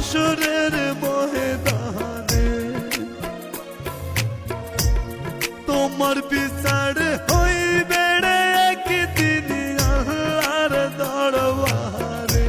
হাসরের ময়দানে তোমার বিচার হইবে রে একদিন আল্লাহর দরবারে।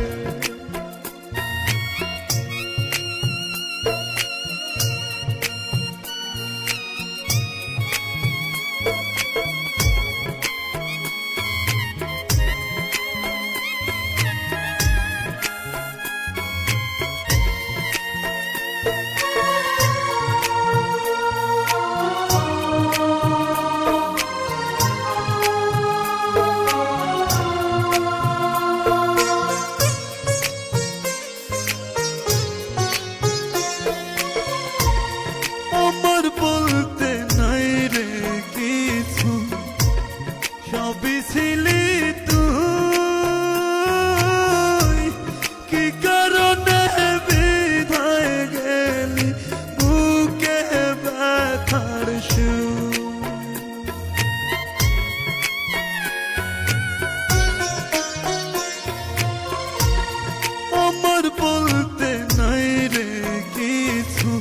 আমার বলতে নাই রে কিছু, সবই ছিলি তুই, কি কারণে বিদায় গেলি বুকে ব্যথার সুর। আমার বলতে নাই রে কিছু,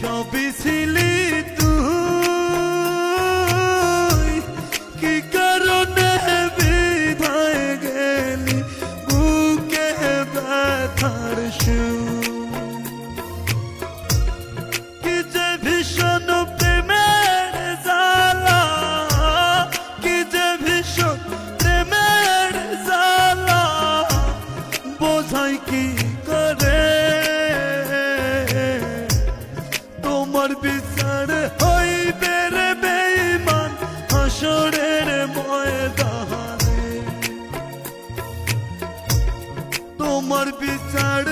সবই ছিলি তুই, কি কারণে বিদায় গেলি বুকে ব্যথার সুর। কি যে ভীষণ প্রেমের জ্বালা, কি যে ভীষণ প্রেমের জ্বালা, বোঝাই কি করে তোমার বিচার হইবে রে বেঈমান হাসরের ময়দানে। তোমার বিচার